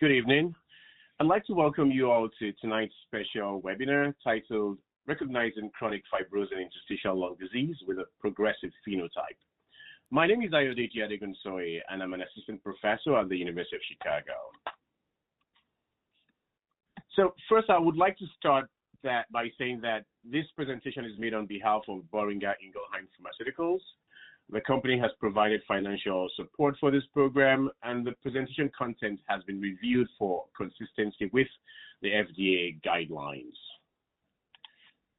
Good evening. I'd like to welcome you all to tonight's special webinar titled Recognizing Chronic Fibrosing Interstitial Lung Disease with a Progressive Phenotype. My name is Ayodeji Adegunsoye, and I'm an assistant professor at the University of Chicago. So first, I would like to start by saying that this presentation is made on behalf of Boehringer Ingelheim Pharmaceuticals. The company has provided financial support for this program, and the presentation content has been reviewed for consistency with the FDA guidelines.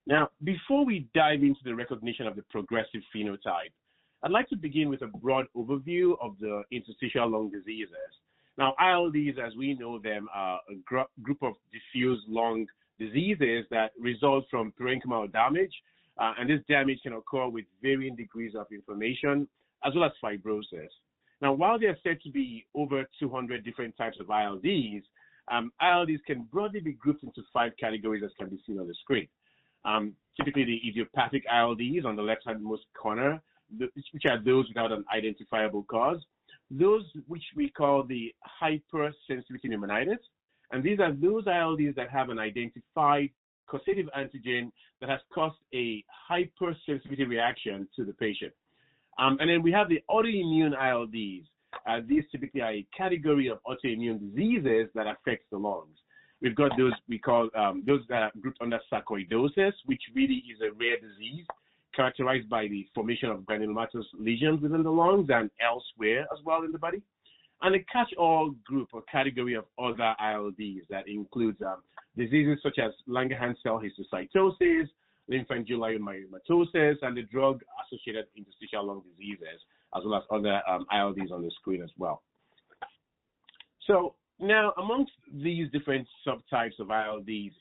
Now, before we dive into the recognition of the progressive phenotype, I'd like to begin with a broad overview of the interstitial lung diseases. Now, ILDs, as we know them, are a group of diffuse lung diseases that result from parenchymal damage, and this damage can occur with varying degrees of inflammation as well as fibrosis. Now, while there are said to be over 200 different types of ILDs, ILDs can broadly be grouped into 5 categories as can be seen on the screen. Typically, the idiopathic ILDs on the left-handmost corner, which are those without an identifiable cause. Those which we call the hypersensitivity pneumonitis, and these are those ILDs that have an identified causative antigen that has caused a hypersensitivity reaction to the patient. And then we have the autoimmune ILDs. These typically are a category of autoimmune diseases that affects the lungs. We've got those we call those that are grouped under sarcoidosis, which really is a rare disease characterized by the formation of granulomatous lesions within the lungs and elsewhere as well in the body. And a catch-all group or category of other ILDs that includes diseases such as Langerhans cell histiocytosis, lymphangioliomyomatosis, and the drug-associated interstitial lung diseases, as well as other ILDs on the screen as well. So now, amongst these different subtypes of ILDs,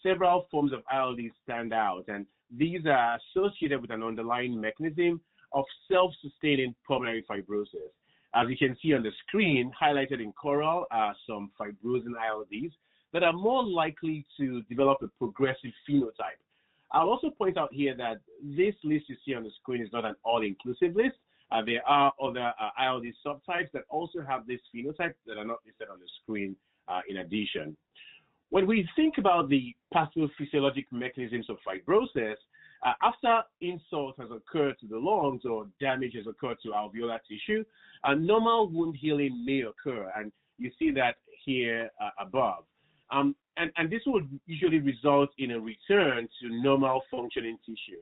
several forms of ILDs stand out, and these are associated with an underlying mechanism of self-sustaining pulmonary fibrosis. As you can see on the screen, highlighted in coral are some fibrosing ILDs that are more likely to develop a progressive phenotype. I'll also point out here that this list you see on the screen is not an all-inclusive list. There are other ILD subtypes that also have this phenotype that are not listed on the screen in addition. When we think about the pathophysiologic mechanisms of fibrosis, after insult has occurred to the lungs or damage has occurred to alveolar tissue, a normal wound healing may occur, and you see that here above. And this would usually result in a return to normal functioning tissue.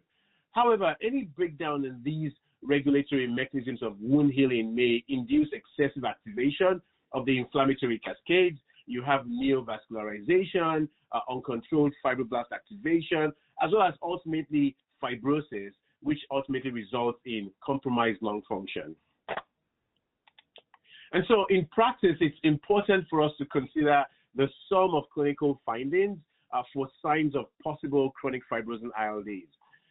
However, any breakdown in these regulatory mechanisms of wound healing may induce excessive activation of the inflammatory cascades. You have neovascularization, uncontrolled fibroblast activation, as well as ultimately fibrosis, which ultimately results in compromised lung function. And so in practice, it's important for us to consider the sum of clinical findings for signs of possible chronic fibrosing ILDs.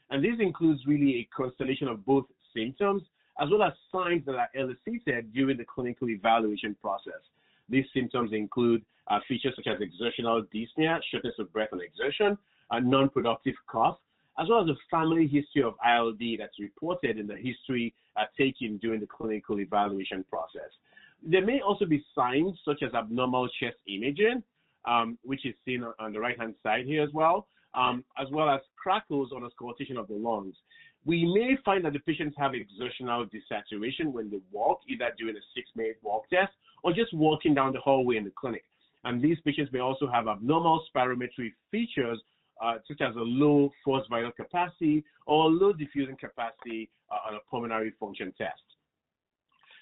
And this includes really a constellation of both symptoms as well as signs that are elicited during the clinical evaluation process. These symptoms include features such as exertional dyspnea, shortness of breath on exertion, a non-productive cough, as well as a family history of ILD that's reported in the history taken during the clinical evaluation process. There may also be signs such as abnormal chest imaging, which is seen on the right-hand side here as well as crackles on auscultation of the lungs. We may find that the patients have exertional desaturation when they walk, either during a 6-minute walk test or just walking down the hallway in the clinic. And these patients may also have abnormal spirometry features, such as a low forced vital capacity or low diffusing capacity on a pulmonary function test.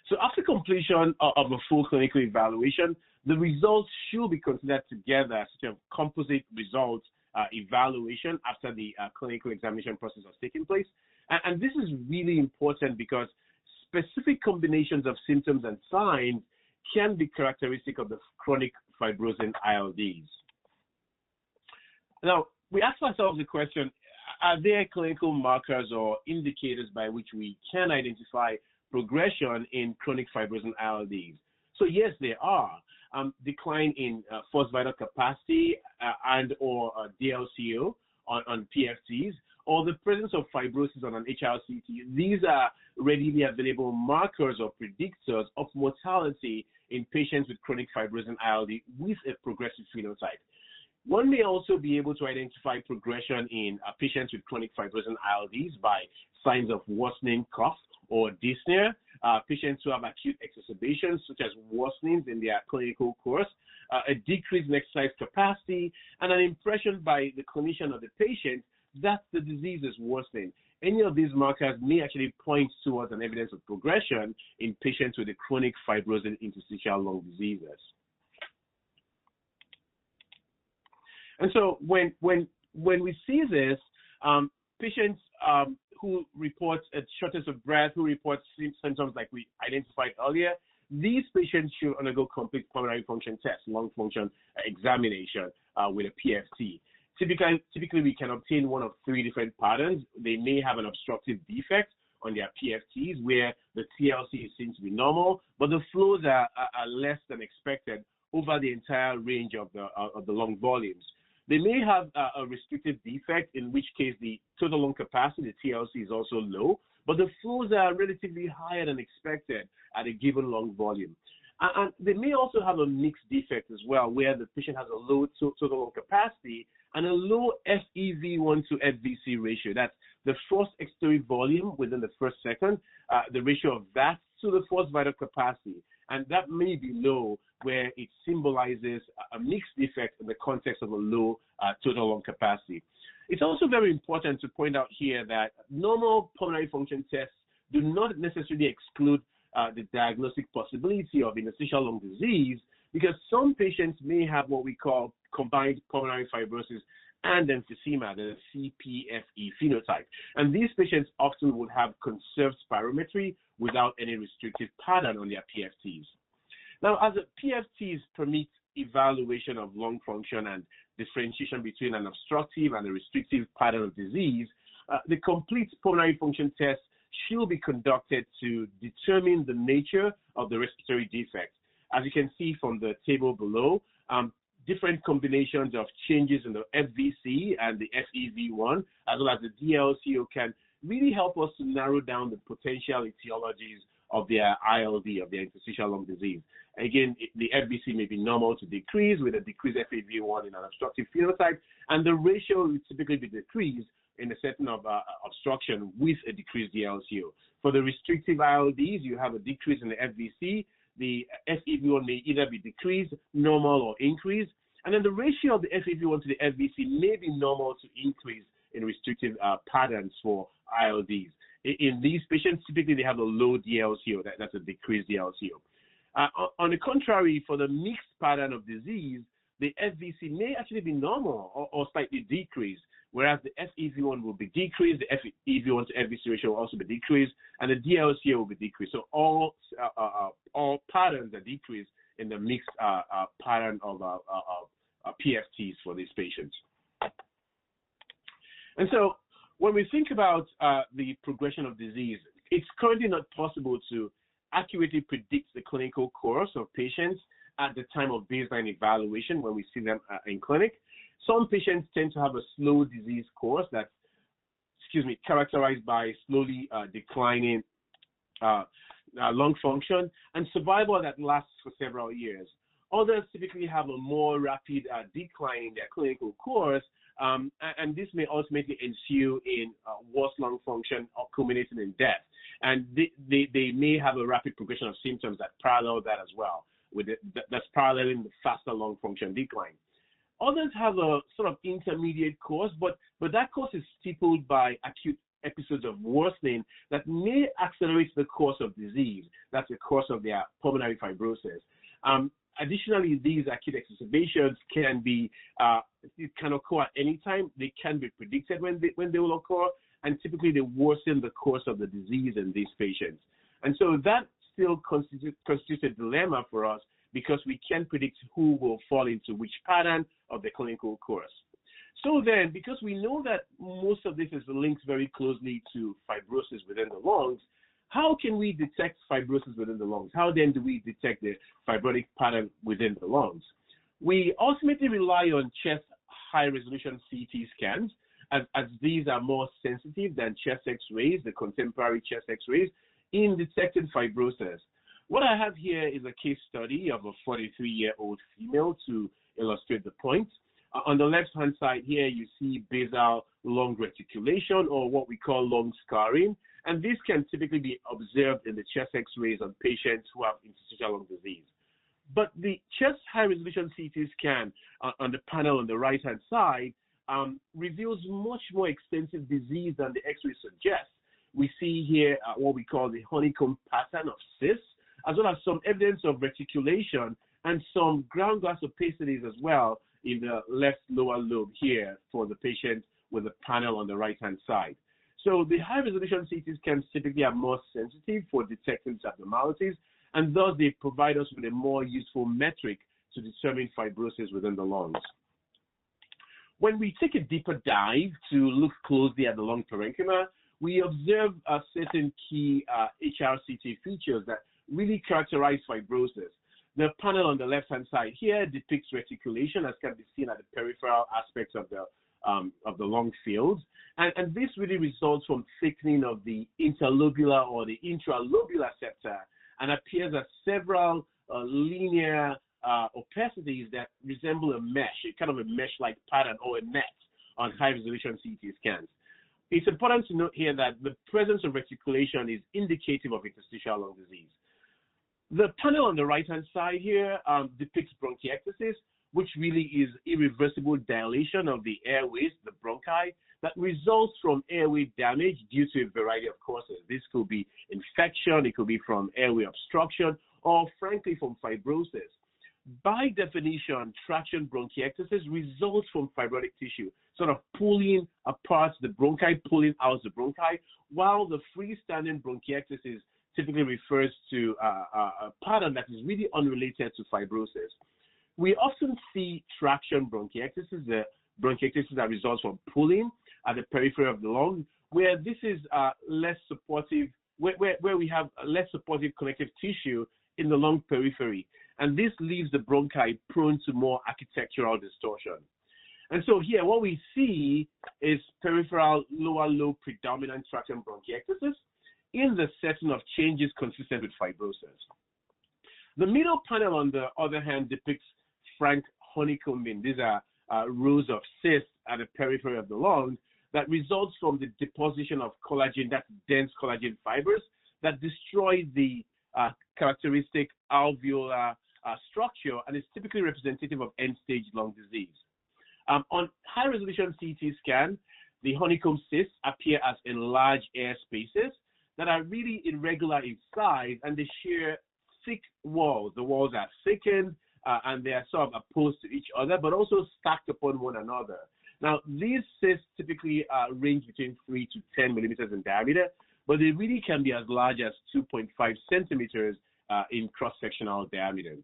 So after completion of a full clinical evaluation, the results should be considered together as a composite results evaluation after the clinical examination process has taken place. And this is really important because specific combinations of symptoms and signs can be characteristic of the chronic fibrosing ILDs. Now, we ask ourselves the question, are there clinical markers or indicators by which we can identify progression in chronic fibrosing ILDs? So yes, there are. Decline in forced vital capacity and or DLCO on PFTs, or the presence of fibrosis on an HRCT. These are readily available markers or predictors of mortality in patients with chronic fibrosing ILD with a progressive phenotype. One may also be able to identify progression in patients with chronic fibrosing ILDs by signs of worsening cough or dyspnea, patients who have acute exacerbations such as worsenings in their clinical course, a decrease in exercise capacity, and an impression by the clinician or the patient that the disease is worsening. Any of these markers may actually point towards an evidence of progression in patients with the chronic fibrosing interstitial lung diseases. And so when we see this, patients who report a shortness of breath, who report symptoms like we identified earlier, these patients should undergo complete pulmonary function test, lung function examination with a PFT. Typically, we can obtain one of three different patterns. They may have an obstructive defect on their PFTs where the TLC seems to be normal, but the flows are less than expected over the entire range of the lung volumes. They may have a restrictive defect, in which case the total lung capacity, the TLC, is also low, but the flows are relatively higher than expected at a given lung volume. And they may also have a mixed defect as well, where the patient has a low total lung capacity and a low FEV1 to FVC ratio. That's the forced expiratory volume within the first second, the ratio of that to the forced vital capacity. And that may be low, where it symbolizes a mixed defect in the context of a low total lung capacity. It's also very important to point out here that normal pulmonary function tests do not necessarily exclude the diagnostic possibility of interstitial lung disease, because some patients may have what we call combined pulmonary fibrosis and emphysema, the CPFE phenotype. And these patients often would have conserved spirometry without any restrictive pattern on their PFTs. Now, as PFTs permit evaluation of lung function and differentiation between an obstructive and a restrictive pattern of disease, the complete pulmonary function test should be conducted to determine the nature of the respiratory defect. As you can see from the table below, different combinations of changes in the FVC and the FEV1, as well as the DLCO, can really help us to narrow down the potential etiologies of their ILD, of their interstitial lung disease. Again, the FVC may be normal to decrease with a decreased FEV1 in an obstructive phenotype, and the ratio will typically be decreased in a setting of obstruction with a decreased DLCO. For the restrictive ILDs, you have a decrease in the FVC. The FEV1 may either be decreased, normal, or increased. And then the ratio of the FEV1 to the FVC may be normal to increase in restrictive patterns for ILDs. In these patients, typically they have a low DLCO, that's a decreased DLCO. On the contrary, for the mixed pattern of disease, the FVC may actually be normal or slightly decreased, whereas the FEV1 will be decreased, the FEV1 to FVC ratio will also be decreased, and the DLCO will be decreased. So all patterns are decreased in the mixed pattern of PFTs for these patients. And so when we think about the progression of disease, it's currently not possible to accurately predict the clinical course of patients at the time of baseline evaluation when we see them in clinic. Some patients tend to have a slow disease course that's, characterized by slowly declining lung function and survival that lasts for several years. Others typically have a more rapid decline in their clinical course, and this may ultimately ensue in worse lung function or culminating in death. And they may have a rapid progression of symptoms that parallel that as well, that's paralleling the faster lung function decline. Others have a sort of intermediate course, but that course is steepled by acute episodes of worsening that may accelerate the course of disease. That's the course of their pulmonary fibrosis. Additionally, these acute exacerbations can occur at any time. They can be predicted when they will occur, and typically they worsen the course of the disease in these patients. And so that still constitutes a dilemma for us, because we can't predict who will fall into which pattern of the clinical course. So then, because we know that most of this is linked very closely to fibrosis within the lungs, how can we detect fibrosis within the lungs? How then do we detect the fibrotic pattern within the lungs? We ultimately rely on chest high-resolution CT scans, as these are more sensitive than chest X-rays, the contemporary chest X-rays, in detecting fibrosis. What I have here is a case study of a 43-year-old female to illustrate the point. On the left-hand side here, you see basal lung reticulation, or what we call lung scarring, and this can typically be observed in the chest X-rays on patients who have interstitial lung disease. But the chest high-resolution CT scan on the panel on the right-hand side reveals much more extensive disease than the X-ray suggests. We see here what we call the honeycomb pattern of cysts, as well as some evidence of reticulation and some ground glass opacities as well in the left lower lobe here for the patient with the panel on the right-hand side. So the high-resolution CT scans typically are more sensitive for detecting these abnormalities, and thus they provide us with a more useful metric to determine fibrosis within the lungs. When we take a deeper dive to look closely at the lung parenchyma, we observe certain key HRCT features that really characterize fibrosis. The panel on the left-hand side here depicts reticulation, as can be seen at the peripheral aspects of the lung field. And this really results from thickening of the interlobular or the intralobular septa and appears as several linear opacities that resemble a mesh, a kind of a mesh-like pattern or a net on high-resolution CT scans. It's important to note here that the presence of reticulation is indicative of interstitial lung disease. The panel on the right-hand side here depicts bronchiectasis, which really is irreversible dilation of the airways, the bronchi, that results from airway damage due to a variety of causes. This could be infection, it could be from airway obstruction, or frankly from fibrosis. By definition, traction bronchiectasis results from fibrotic tissue, sort of pulling apart the bronchi, pulling out the bronchi, while the freestanding bronchiectasis typically refers to a pattern that is really unrelated to fibrosis. We often see traction bronchiectasis, the bronchiectasis that results from pulling at the periphery of the lung, where this is less supportive, where we have less supportive connective tissue in the lung periphery. And this leaves the bronchi prone to more architectural distortion. And so here, what we see is peripheral lower lobe predominant traction bronchiectasis in the setting of changes consistent with fibrosis. The middle panel, on the other hand, depicts frank honeycombing. These are rows of cysts at the periphery of the lung that results from the deposition of collagen, that's dense collagen fibers, that destroy the characteristic alveolar structure and is typically representative of end-stage lung disease. On high-resolution CT scan, the honeycomb cysts appear as enlarged air spaces that are really irregular in size, and they share thick walls. The walls are thickened and they are sort of opposed to each other, but also stacked upon one another. Now, these cysts typically range between 3 to 10 millimeters in diameter, but they really can be as large as 2.5 centimeters in cross-sectional diameter.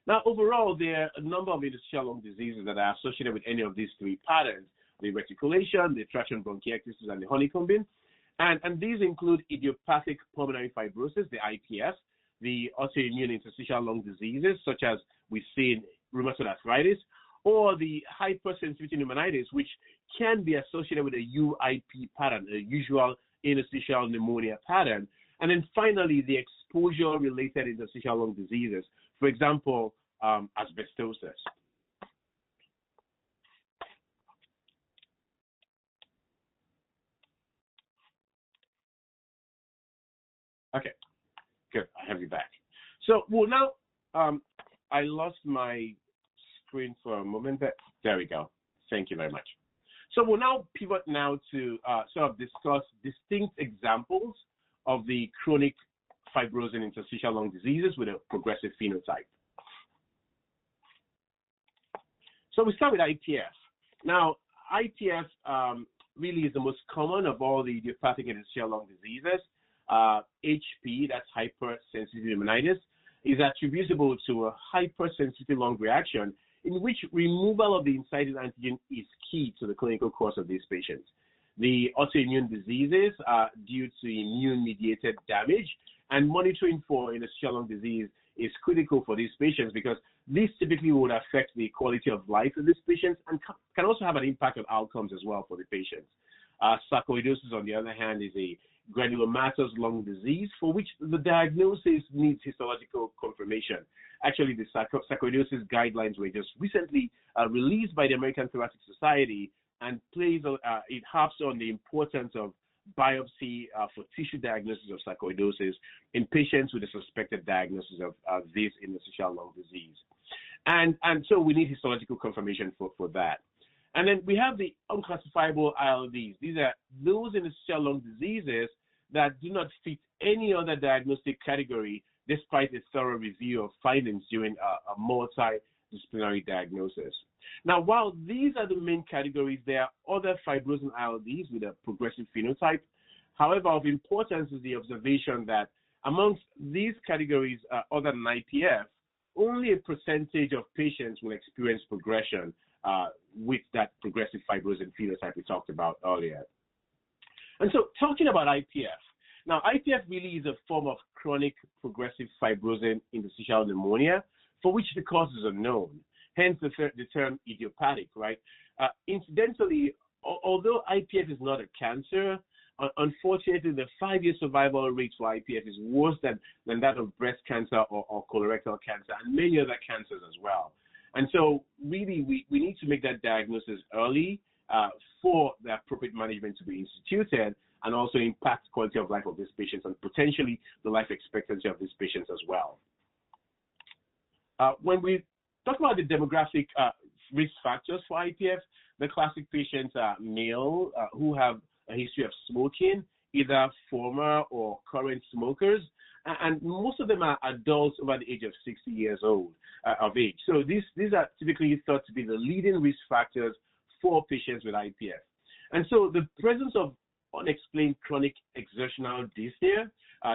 Now, overall, there are a number of interstitial lung diseases that are associated with any of these three patterns: the reticulation, the traction bronchiectasis, and the honeycombing. And these include idiopathic pulmonary fibrosis, the IPF, the autoimmune interstitial lung diseases, such as we see in rheumatoid arthritis, or the hypersensitivity pneumonitis, which can be associated with a UIP pattern, a usual interstitial pneumonia pattern. And then finally, the exposure-related interstitial lung diseases, for example, asbestosis. Okay, good, I have you back. So we'll now, I lost my screen for a moment, but there we go. Thank you very much. So we'll now pivot now to sort of discuss distinct examples of the chronic fibrosing interstitial lung diseases with a progressive phenotype. So we start with IPF. Now, IPF really is the most common of all the idiopathic interstitial lung diseases. HP, that's hypersensitivity pneumonitis, is attributable to a hypersensitivity lung reaction in which removal of the inciting antigen is key to the clinical course of these patients. The autoimmune diseases are due to immune-mediated damage, and monitoring for interstitial lung disease is critical for these patients because this typically would affect the quality of life of these patients and can also have an impact on outcomes as well for the patients. Sarcoidosis, on the other hand, is a granulomatous lung disease, for which the diagnosis needs histological confirmation. Actually, the sarcoidosis guidelines were just recently released by the American Thoracic Society, and it harps on the importance of biopsy for tissue diagnosis of sarcoidosis in patients with a suspected diagnosis of this interstitial lung disease. And so we need histological confirmation for that. And then we have the unclassifiable ILDs. These are those interstitial lung diseases that do not fit any other diagnostic category despite a thorough review of findings during a multidisciplinary diagnosis. Now, while these are the main categories, there are other fibrosing ILDs with a progressive phenotype. However, of importance is the observation that amongst these categories other than IPF, only a percentage of patients will experience progression with that progressive fibrosing phenotype we talked about earlier. And so talking about IPF, now IPF really is a form of chronic progressive fibrosing interstitial pneumonia for which the cause is unknown, hence the term idiopathic, right? Incidentally, although IPF is not a cancer, unfortunately, the 5-year survival rate for IPF is worse than that of breast cancer or colorectal cancer and many other cancers as well. And so really, we need to make that diagnosis early for the appropriate management to be instituted and also impact quality of life of these patients and potentially the life expectancy of these patients as well. When we talk about the demographic risk factors for IPF, the classic patients are male who have a history of smoking, either former or current smokers, and most of them are adults over the age of 60 years old of age. So these are typically thought to be the leading risk factors for patients with IPF. And so the presence of unexplained chronic exertional dyspnea,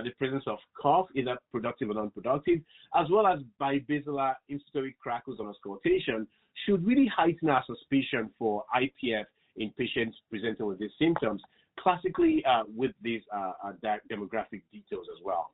the presence of cough, either productive or non-productive, as well as bibasilar inspiratory crackles on auscultation should really heighten our suspicion for IPF in patients presenting with these symptoms, classically with these demographic details as well.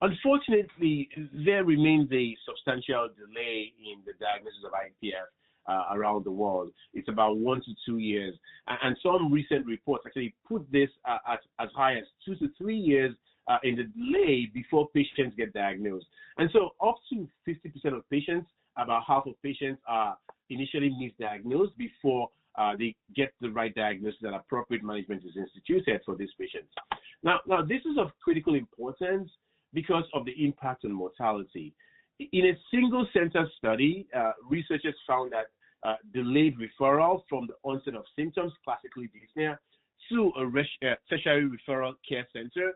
Unfortunately, there remains a substantial delay in the diagnosis of IPF around the world. It's about 1 to 2 years. And some recent reports actually put this at as high as 2 to 3 years in the delay before patients get diagnosed. And so up to 50% of patients, about half of patients are initially misdiagnosed before they get the right diagnosis and appropriate management is instituted for these patients. Now this is of critical importance because of the impact on mortality. In a single center study, researchers found that delayed referral from the onset of symptoms, classically dyspnea, to a tertiary referral care center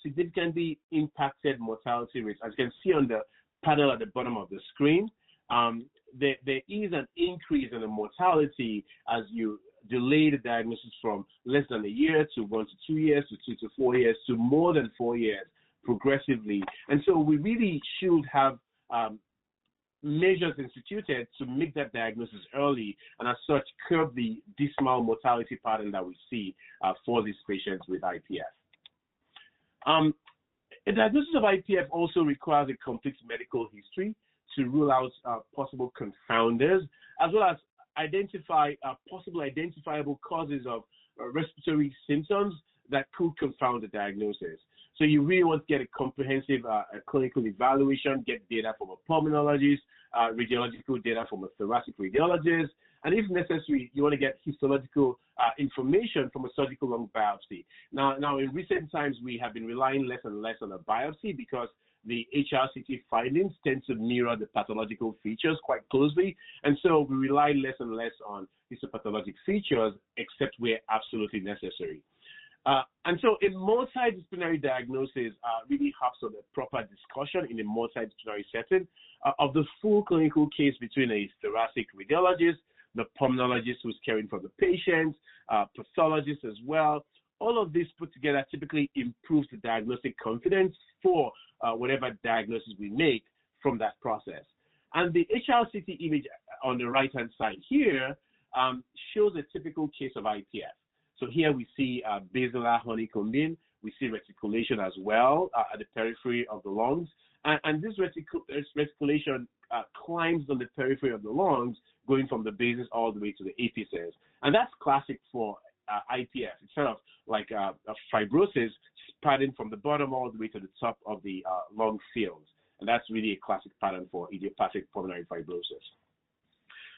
significantly impacted mortality rates. As you can see on the panel at the bottom of the screen, there is an increase in the mortality as you delay the diagnosis from less than a year to 1 to 2 years to 2 to 4 years to more than 4 years progressively. And so we really should have measures instituted to make that diagnosis early and as such curb the dismal mortality pattern that we see for these patients with IPF. A diagnosis of IPF also requires a complete medical history to rule out possible confounders, as well as identify possible identifiable causes of respiratory symptoms that could confound the diagnosis. So you really want to get a comprehensive clinical evaluation, get data from a pulmonologist, radiological data from a thoracic radiologist, and if necessary, you want to get histological information from a surgical lung biopsy. Now, in recent times, we have been relying less and less on a biopsy because the HRCT findings tend to mirror the pathological features quite closely, and so we rely less and less on histopathologic features except where absolutely necessary. And so a multidisciplinary diagnosis really helps on the proper discussion in a multidisciplinary setting of the full clinical case between a thoracic radiologist, the pulmonologist who's caring for the patient, pathologist as well. All of this put together typically improves the diagnostic confidence for whatever diagnosis we make from that process. And the HRCT image on the right-hand side here shows a typical case of IPF. So here we see basilar honeycombing. We see reticulation as well at the periphery of the lungs. And this reticulation climbs on the periphery of the lungs, going from the bases all the way to the apices. And that's classic for IPF. It's sort of like a fibrosis spreading from the bottom all the way to the top of the lung fields. And that's really a classic pattern for idiopathic pulmonary fibrosis.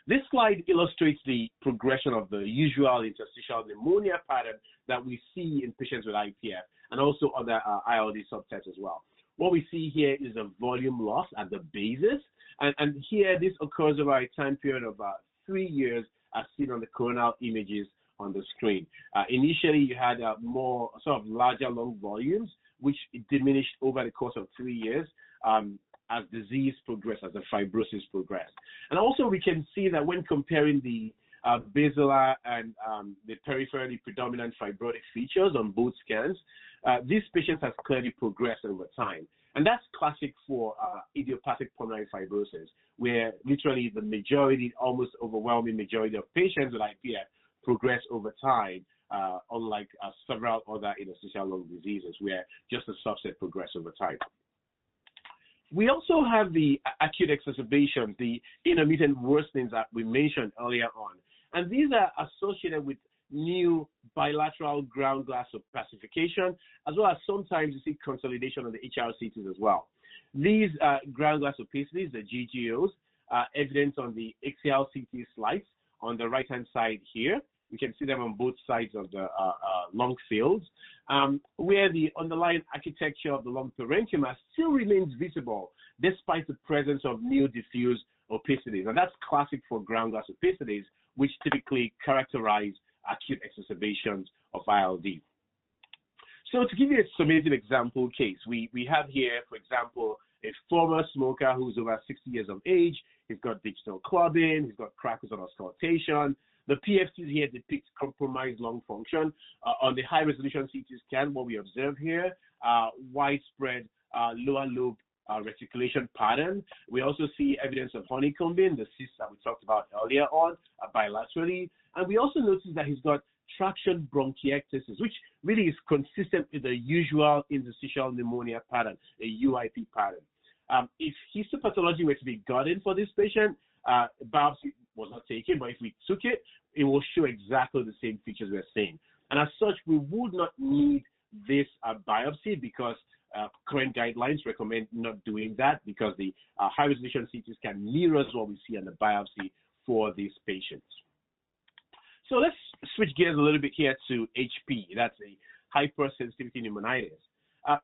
This slide illustrates the progression of the usual interstitial pneumonia pattern that we see in patients with IPF and also other ILD subsets as well. What we see here is a volume loss at the basis, and here this occurs over a time period of 3 years as seen on the coronal images on the screen. Initially, you had more sort of larger lung volumes, which diminished over the course of 3 years as disease progressed, as the fibrosis progressed. And also we can see that when comparing the basilar and the peripherally predominant fibrotic features on both scans, these patients have clearly progressed over time. And that's classic for idiopathic pulmonary fibrosis, where literally the majority, almost overwhelming majority of patients with IPF progress over time, unlike several other interstitial lung diseases where just a subset progress over time. We also have the acute exacerbations, the intermittent worsenings that we mentioned earlier on. And these are associated with new bilateral ground glass opacification, as well as sometimes you see consolidation of the HRCTs as well. These ground glass opacities, the GGOs, are evident on the axial CT slides on the right-hand side here. You can see them on both sides of the lung fields, where the underlying architecture of the lung parenchyma still remains visible despite the presence of new diffuse opacities. And that's classic for ground glass opacities, which typically characterize acute exacerbations of ILD. So to give you a summative example case, we have here, for example, a former smoker who's over 60 years of age. He's got digital clubbing, he's got crackles on auscultation. The PFTs here depict compromised lung function. On the high-resolution CT scan, what we observe here, widespread lower lobe reticulation pattern. We also see evidence of honeycombing, the cysts that we talked about earlier on, bilaterally. And we also notice that he's got traction bronchiectasis, which really is consistent with the usual interstitial pneumonia pattern, a UIP pattern. If histopathology were to be gotten for this patient, biopsy was not taken, but if we took it, it will show exactly the same features we're seeing. And as such, we would not need this biopsy because current guidelines recommend not doing that because the high-resolution CT scan mirrors what we see on the biopsy for these patients. So let's switch gears a little bit here to HP. That's a hypersensitivity pneumonitis.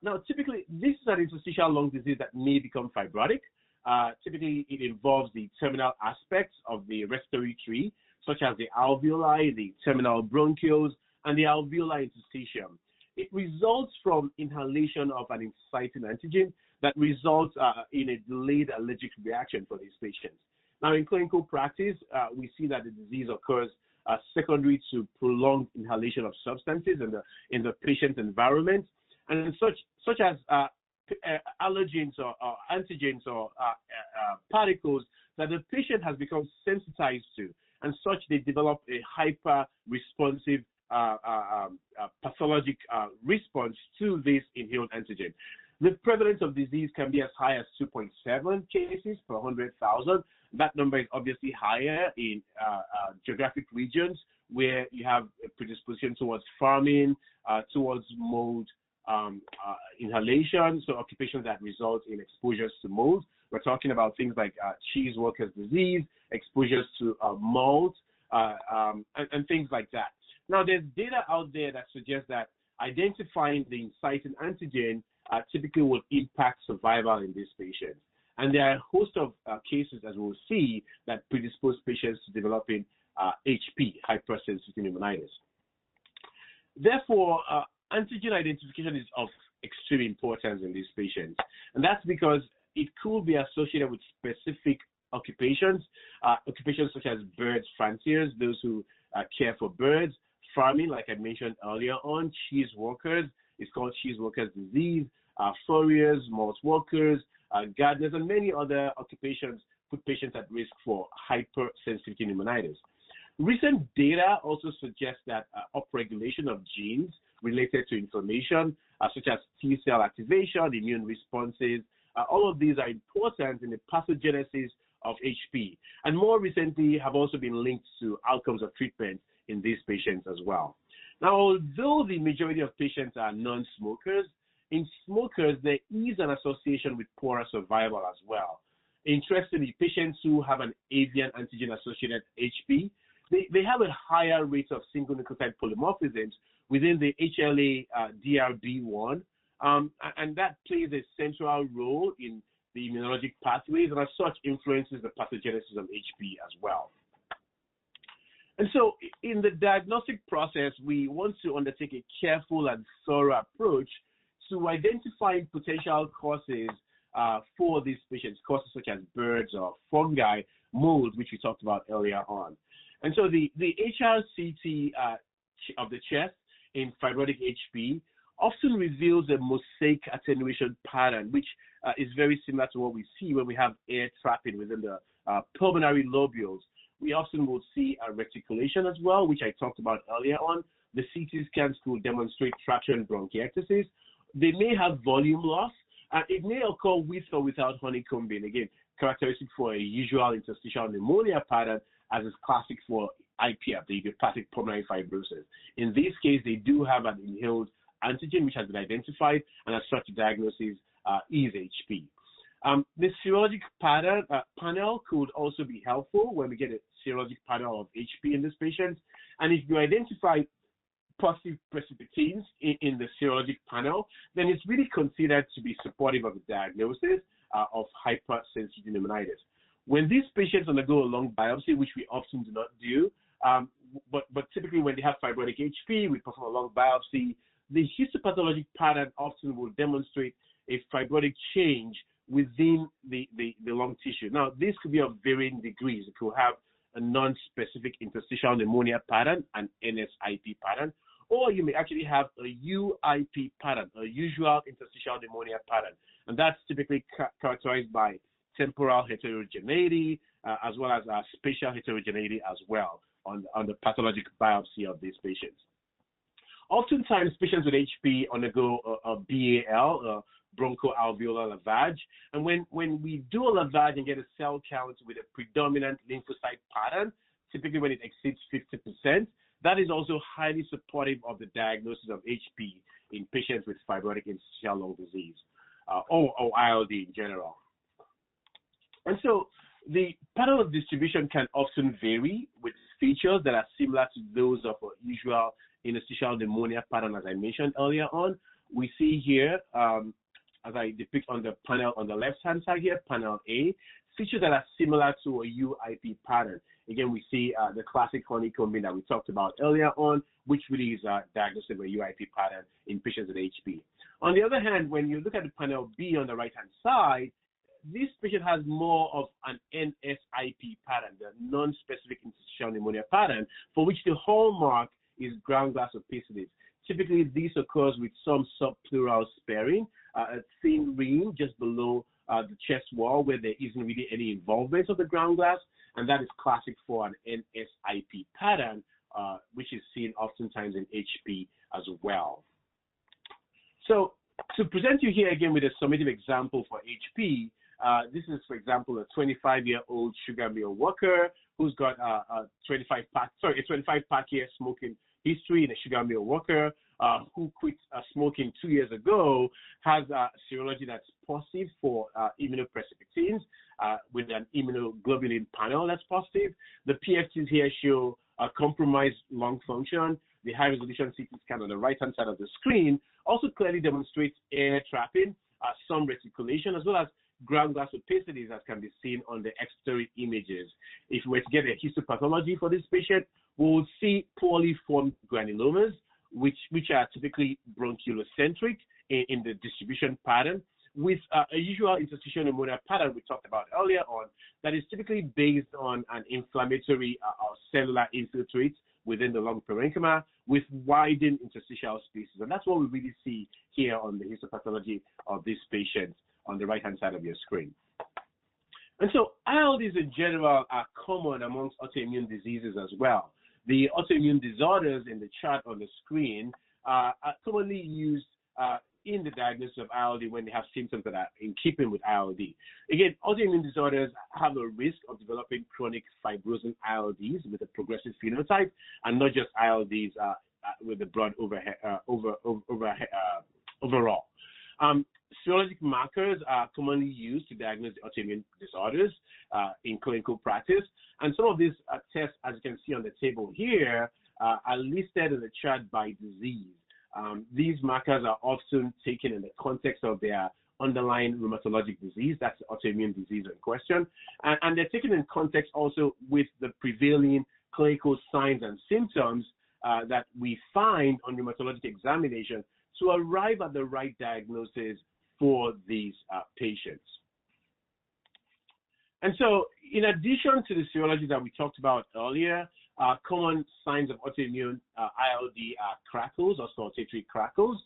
Now, typically, this is an interstitial lung disease that may become fibrotic. Typically, it involves the terminal aspects of the respiratory tree, such as the alveoli, the terminal bronchioles, and the alveolar interstitium. It results from inhalation of an inciting antigen that results in a delayed allergic reaction for these patients. Now, in clinical practice, we see that the disease occurs secondary to prolonged inhalation of substances in the patient environment, and such as allergens or antigens or particles that the patient has become sensitized to, and such they develop a hyper-responsive pathologic response to this inhaled antigen. The prevalence of disease can be as high as 2.7 cases per 100,000. That number is obviously higher in geographic regions where you have a predisposition towards farming, towards mold inhalation, so occupations that result in exposures to mold. We're talking about things like cheese workers' disease, exposures to mold, and things like that. Now, there's data out there that suggests that identifying the inciting antigen typically will impact survival in these patients. And there are a host of cases, as we'll see, that predispose patients to developing HP, hypersensitivity pneumonitis. Therefore, antigen identification is of extreme importance in these patients. And that's because it could be associated with specific occupations, occupations such as birds fanciers, those who care for birds, farming, like I mentioned earlier on, cheese workers, it's called cheese workers' disease, furriers, malt workers, gardeners, and many other occupations put patients at risk for hypersensitivity pneumonitis. Recent data also suggests that upregulation of genes related to inflammation, such as T-cell activation, immune responses, all of these are important in the pathogenesis of HP, and more recently have also been linked to outcomes of treatment in these patients as well. Now, although the majority of patients are non-smokers, in smokers, there is an association with poorer survival as well. Interestingly, patients who have an avian antigen-associated HP, they have a higher rate of single nucleotide polymorphisms within the HLA-DRB1, and that plays a central role in the immunologic pathways, and as such influences the pathogenesis of HP as well. And so in the diagnostic process, we want to undertake a careful and thorough approach to identifying potential causes for these patients, causes such as birds or fungi, mold, which we talked about earlier on. And so the HRCT of the chest in fibrotic HP often reveals a mosaic attenuation pattern, which is very similar to what we see when we have air trapping within the pulmonary lobules. We often will see a reticulation as well, which I talked about earlier on. The CT scans could demonstrate traction bronchiectasis. They may have volume loss. It may occur with or without honeycombing. Again, characteristic for a usual interstitial pneumonia pattern, as is classic for IPF, the idiopathic pulmonary fibrosis. In this case, they do have an inhaled antigen which has been identified, and as such, the diagnosis is HP. The serologic pattern panel could also be helpful when we get a serologic panel of HP in this patient. And if you identify positive precipitins in the serologic panel, then it's really considered to be supportive of the diagnosis of hypersensitive pneumonitis. When these patients undergo a lung biopsy, which we often do not do, but typically when they have fibrotic HP, we perform a lung biopsy. The histopathologic pattern often will demonstrate a fibrotic change within the lung tissue. Now, this could be of varying degrees. It could have a non-specific interstitial pneumonia pattern, an NSIP pattern, or you may actually have a UIP pattern, a usual interstitial pneumonia pattern. And that's typically characterized by temporal heterogeneity, as well as spatial heterogeneity as well on the pathologic biopsy of these patients. Oftentimes, patients with HP undergo a BAL, bronchoalveolar lavage. And when we do a lavage and get a cell count with a predominant lymphocyte pattern, typically when it exceeds 50%, that is also highly supportive of the diagnosis of HP in patients with fibrotic interstitial lung disease, or ILD in general. And so the pattern of distribution can often vary with features that are similar to those of a usual interstitial pneumonia pattern, as I mentioned earlier on. We see here, as I depict on the panel on the left-hand side here, panel A, features that are similar to a UIP pattern. Again, we see the classic honeycombing that we talked about earlier on, which really is diagnosed with a UIP pattern in patients with HP. On the other hand, when you look at the panel B on the right-hand side, this patient has more of an NSIP pattern, the non-specific interstitial pneumonia pattern, for which the hallmark is ground glass opacities. Typically, this occurs with some subpleural sparing, a thin ring just below the chest wall where there isn't really any involvement of the ground glass, and that is classic for an NSIP pattern, which is seen oftentimes in HP as well. So to present you here again with a summative example for HP, this is, for example, a 25-year-old sugar mill worker who's got a 25-pack year smoking history in a sugar mill worker who quit smoking 2 years ago, has a serology that's positive for immunoprecipitins with an immunoglobulin panel that's positive. The PFTs here show a compromised lung function. The high-resolution CT scan on the right-hand side of the screen also clearly demonstrates air trapping, some reticulation, as well as ground glass opacities, as can be seen on the expiratory images. If we were to get a histopathology for this patient, we will see poorly formed granulomas, which are typically bronchiolocentric in the distribution pattern, with a usual interstitial pneumonia pattern we talked about earlier on, that is typically based on an inflammatory or cellular infiltrate within the lung parenchyma with widened interstitial spaces. And that's what we really see here on the histopathology of this patient on the right-hand side of your screen. And so ILDs in general are common amongst autoimmune diseases as well. The autoimmune disorders in the chart on the screen are commonly used in the diagnosis of ILD when they have symptoms that are in keeping with ILD. Again, autoimmune disorders have a risk of developing chronic fibrosing ILDs with a progressive phenotype, and not just ILDs with the broad overall. Serologic markers are commonly used to diagnose autoimmune disorders in clinical practice, and some of these tests, as you can see on the table here, are listed in the chart by disease. These markers are often taken in the context of their underlying rheumatologic disease, that's the autoimmune disease in question, and they're taken in context also with the prevailing clinical signs and symptoms that we find on rheumatologic examination to arrive at the right diagnosis for these patients. And so, in addition to the serology that we talked about earlier, common signs of autoimmune ILD are crackles or saltatory crackles.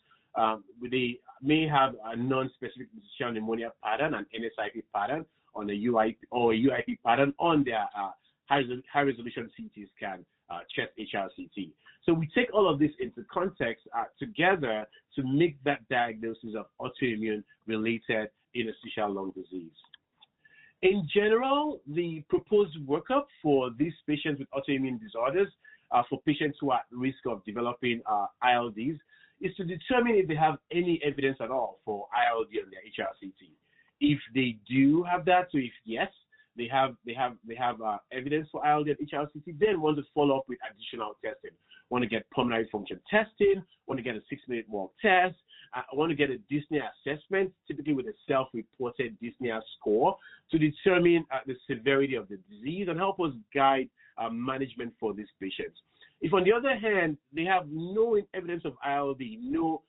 They may have a non-specific interstitial pneumonia pattern, an NSIP pattern, on a UIP or a UIP pattern on their high-resolution CT scan, chest HRCT. So we take all of this into context together to make that diagnosis of autoimmune-related interstitial lung disease. In general, the proposed workup for these patients with autoimmune disorders, for patients who are at risk of developing ILDs, is to determine if they have any evidence at all for ILD on their HRCT. If they do have that, so if yes, they have evidence for ILD at HRCT, then want to follow up with additional testing. Want to get pulmonary function testing, want to get a 6-minute walk test, want to get a dyspnea assessment, typically with a self-reported dyspnea score, to determine the severity of the disease and help us guide management for these patients. If, on the other hand, they have no evidence of ILD, no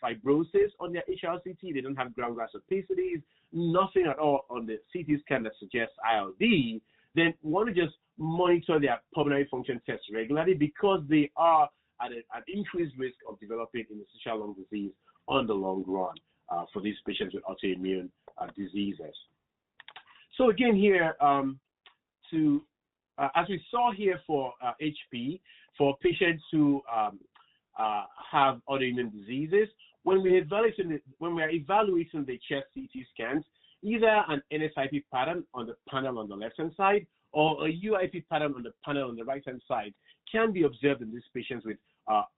fibrosis on their HRCT, they don't have ground glass opacities, nothing at all on the CT scan that suggests ILD, then we want to just monitor their pulmonary function tests regularly because they are at an increased risk of developing interstitial lung disease on the long run for these patients with autoimmune diseases. So again here, as we saw here for HP, for patients who have autoimmune diseases, when we are evaluating the chest CT scans, either an NSIP pattern on the panel on the left-hand side or a UIP pattern on the panel on the right-hand side can be observed in these patients with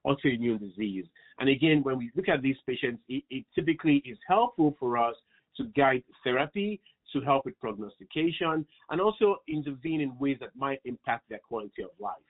autoimmune disease. And again, when we look at these patients, it typically is helpful for us to guide therapy, to help with prognostication, and also intervene in ways that might impact their quality of life.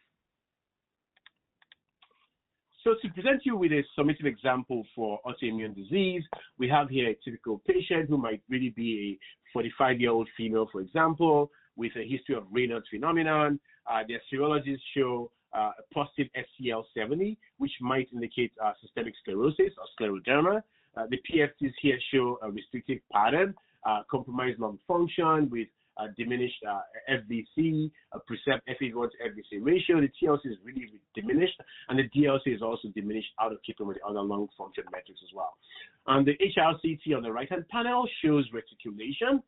So to present you with a summative example for autoimmune disease, we have here a typical patient who might really be a 45-year-old female, for example, with a history of Raynaud's phenomenon. Their serologies show a positive SCL70, which might indicate systemic sclerosis or scleroderma. The PFTs here show a restrictive pattern, compromised lung function with diminished FVC, perceived FEV1 to FVC ratio. The TLC is really diminished, and the DLC is also diminished out of keeping with the other lung function metrics as well. And the HRCT on the right-hand panel shows reticulation.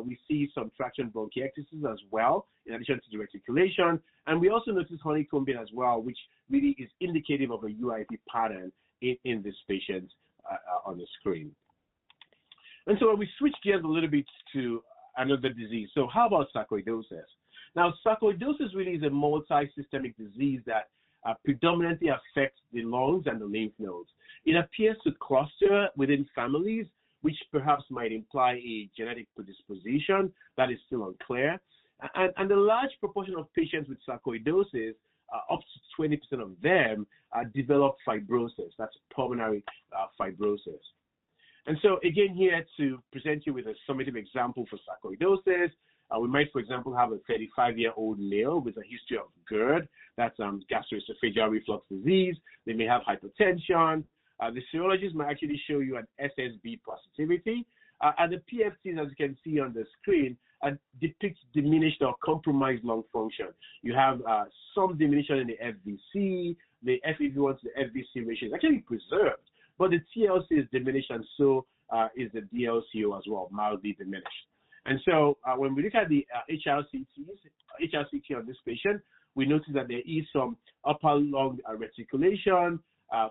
We see some traction bronchiectasis as well, in addition to the reticulation. And we also notice honeycombing as well, which really is indicative of a UIP pattern in this patient on the screen. And so we switch gears a little bit to another disease. So how about sarcoidosis? Now, sarcoidosis really is a multi-systemic disease that predominantly affects the lungs and the lymph nodes. It appears to cluster within families, which perhaps might imply a genetic predisposition. That is still unclear. And a large proportion of patients with sarcoidosis, up to 20% of them, develop fibrosis. That's pulmonary fibrosis. And so again here to present you with a summative example for sarcoidosis, we might, for example, have a 35-year-old male with a history of GERD, that's gastroesophageal reflux disease. They may have hypertension. The serologies might actually show you an SSB positivity. And the PFTs, as you can see on the screen, depicts diminished or compromised lung function. You have some diminution in the FVC, the FEV1 to the FVC ratio is actually preserved, but the TLC is diminished, and so is the DLCO as well, mildly diminished. And so when we look at the HRCT on this patient, we notice that there is some upper lung reticulation.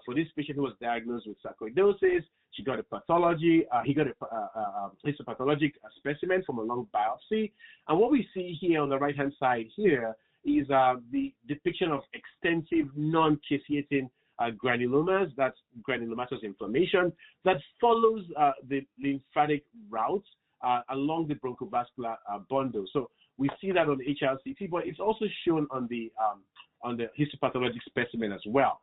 For this patient who was diagnosed with sarcoidosis, she got a pathology. He got a histopathologic specimen from a lung biopsy. And what we see here on the right-hand side here is the depiction of extensive non-caseating granulomas, that's granulomatous inflammation, that follows the lymphatic route along the bronchosvascular bundle. So we see that on the HRCT, but it's also shown on the histopathologic specimen as well.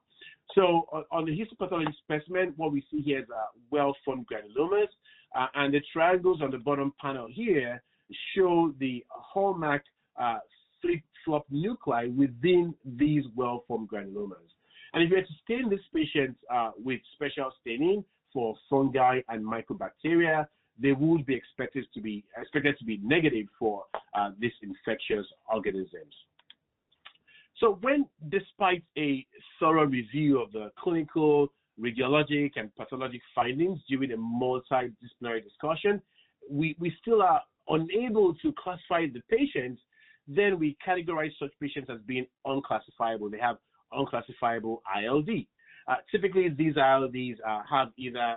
So on the histopathology specimen, what we see here is well-formed granulomas, and the triangles on the bottom panel here show the hallmark flip-flop nuclei within these well-formed granulomas. And if you were to stain this patient with special staining for fungi and mycobacteria, they would be expected to be negative for these infectious organisms. So when, despite a thorough review of the clinical, radiologic, and pathologic findings during a multidisciplinary discussion, we still are unable to classify the patients, then we categorize such patients as being unclassifiable. They have unclassifiable ILD. Typically, these ILDs have either a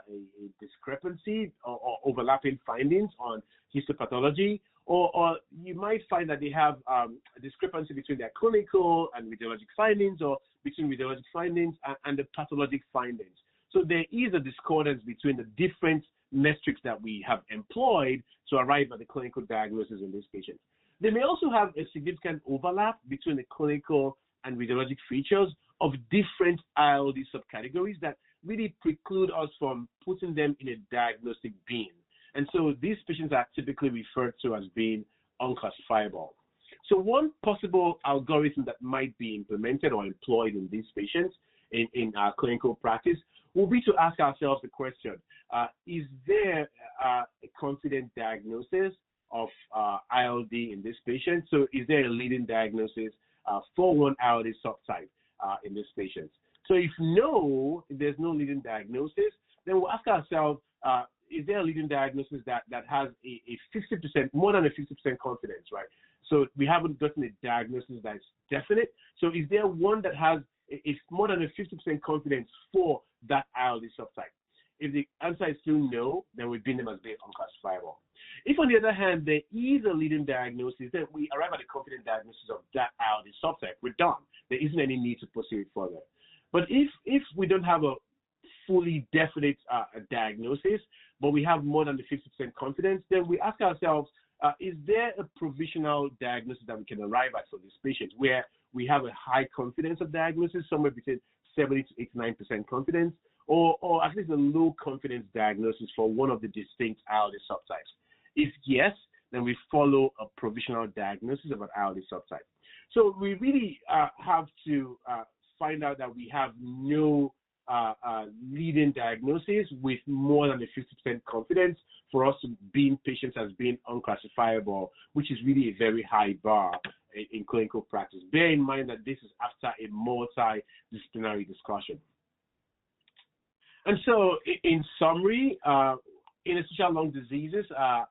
discrepancy or overlapping findings on histopathology, or you might find that they have a discrepancy between their clinical and radiologic findings, or between radiologic findings and the pathologic findings. So there is a discordance between the different metrics that we have employed to arrive at the clinical diagnosis in these patients. They may also have a significant overlap between the clinical and radiologic features of different ILD subcategories that really preclude us from putting them in a diagnostic bin. And so these patients are typically referred to as being unclassifiable. So one possible algorithm that might be implemented or employed in these patients in our clinical practice will be to ask ourselves the question, is there a confident diagnosis of ILD in this patient? So is there a leading diagnosis for one ILD subtype in this patient? So if there's no leading diagnosis, then we'll ask ourselves, is there a leading diagnosis that has a 50%, more than a 50% confidence, right? So we haven't gotten a diagnosis that's definite. So is there one that has more than a 50% confidence for that ILD subtype? If the answer is still no, then we deem them as being unclassifiable. If, on the other hand, there is a leading diagnosis, then we arrive at a confident diagnosis of that ILD subtype. We're done. There isn't any need to pursue it further. But if we don't have a fully definite diagnosis, but we have more than the 50% confidence, then we ask ourselves, is there a provisional diagnosis that we can arrive at for this patient where we have a high confidence of diagnosis, somewhere between 70 to 89% confidence, or at least a low confidence diagnosis for one of the distinct ILD subtypes? If yes, then we follow a provisional diagnosis of an ILD subtype. So we really have to find out that we have no leading diagnosis with more than a 50% confidence for us to being patients as being unclassifiable, which is really a very high bar in clinical practice. Bear in mind that this is after a multidisciplinary discussion. And so, in summary, interstitial lung diseases are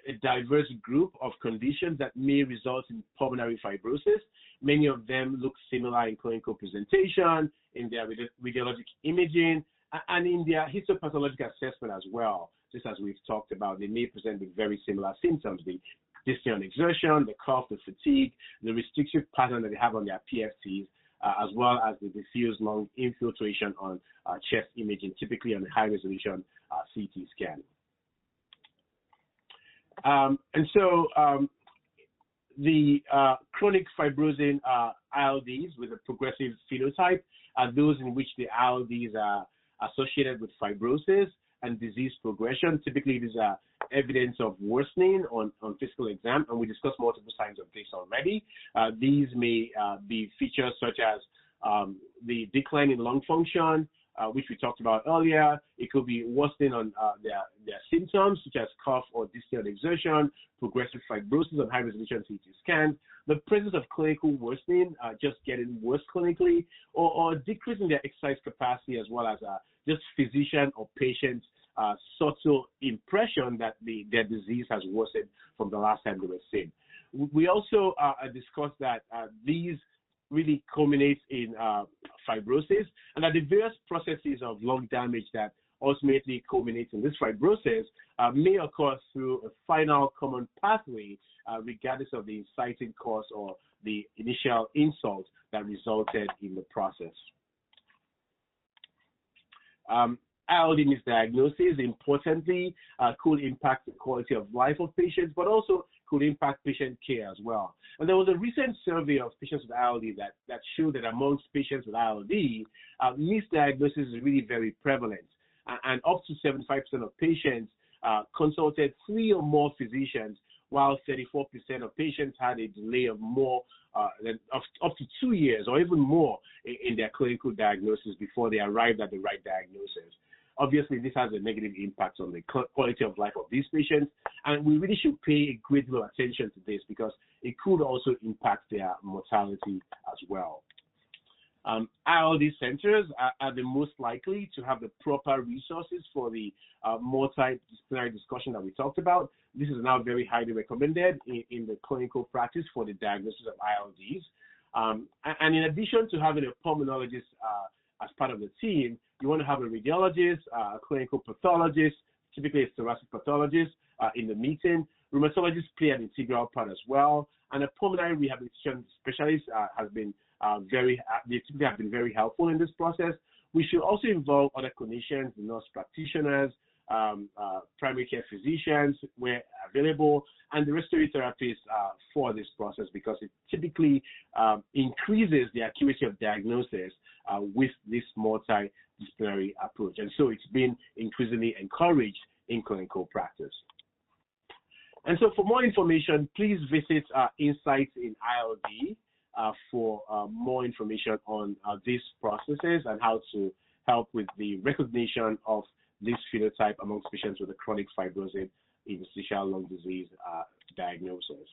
a diverse group of conditions that may result in pulmonary fibrosis. Many of them look similar in clinical presentation, in their radiologic imaging, and in their histopathologic assessment as well. Just as we've talked about, they may present with very similar symptoms: the dyspnea on exertion, the cough, the fatigue, the restrictive pattern that they have on their PFTs, as well as the diffuse lung infiltration on chest imaging, typically on a high-resolution CT scan. The chronic fibrosing ILDs with a progressive phenotype are those in which the ILDs are associated with fibrosis and disease progression. Typically, these are evidence of worsening on physical exam, and we discussed multiple signs of this already. These may be features such as the decline in lung function, which we talked about earlier. It could be worsening on their symptoms, such as cough or dyspnea on exertion, progressive fibrosis on high-resolution CT scans, the presence of clinical worsening, just getting worse clinically, or decrease in their exercise capacity, as well as just physician or patient's subtle impression that their disease has worsened from the last time they were seen. We also discussed that these really culminates in fibrosis, and that the various processes of lung damage that ultimately culminates in this fibrosis may occur through a final common pathway, regardless of the inciting cause or the initial insult that resulted in the process. ILD misdiagnosis, importantly, could impact the quality of life of patients, but also could impact patient care as well. And there was a recent survey of patients with ILD that showed that amongst patients with ILD, misdiagnosis is really very prevalent. And up to 75% of patients consulted 3 or more physicians, while 34% of patients had a delay of more than up to 2 years or even more in their clinical diagnosis before they arrived at the right diagnosis. Obviously, this has a negative impact on the quality of life of these patients, and we really should pay a great deal of attention to this because it could also impact their mortality as well. ILD centers are the most likely to have the proper resources for the multidisciplinary discussion that we talked about. This is now very highly recommended in the clinical practice for the diagnosis of ILDs. And in addition to having a pulmonologist as part of the team, you want to have a radiologist, a clinical pathologist, typically a thoracic pathologist in the meeting. Rheumatologists play an integral part as well, and a pulmonary rehabilitation specialist they typically have been very helpful in this process. We should also involve other clinicians, nurse practitioners, primary care physicians where available, and the respiratory therapists for this process because it typically increases the accuracy of diagnosis with this multidisciplinary approach. And so it's been increasingly encouraged in clinical practice. And so for more information, please visit Insights in ILD for more information on these processes and how to help with the recognition of this phenotype amongst patients with a chronic fibrosing interstitial lung disease diagnosis.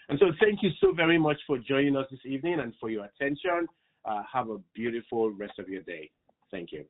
And so thank you so very much for joining us this evening and for your attention. Have a beautiful rest of your day. Thank you.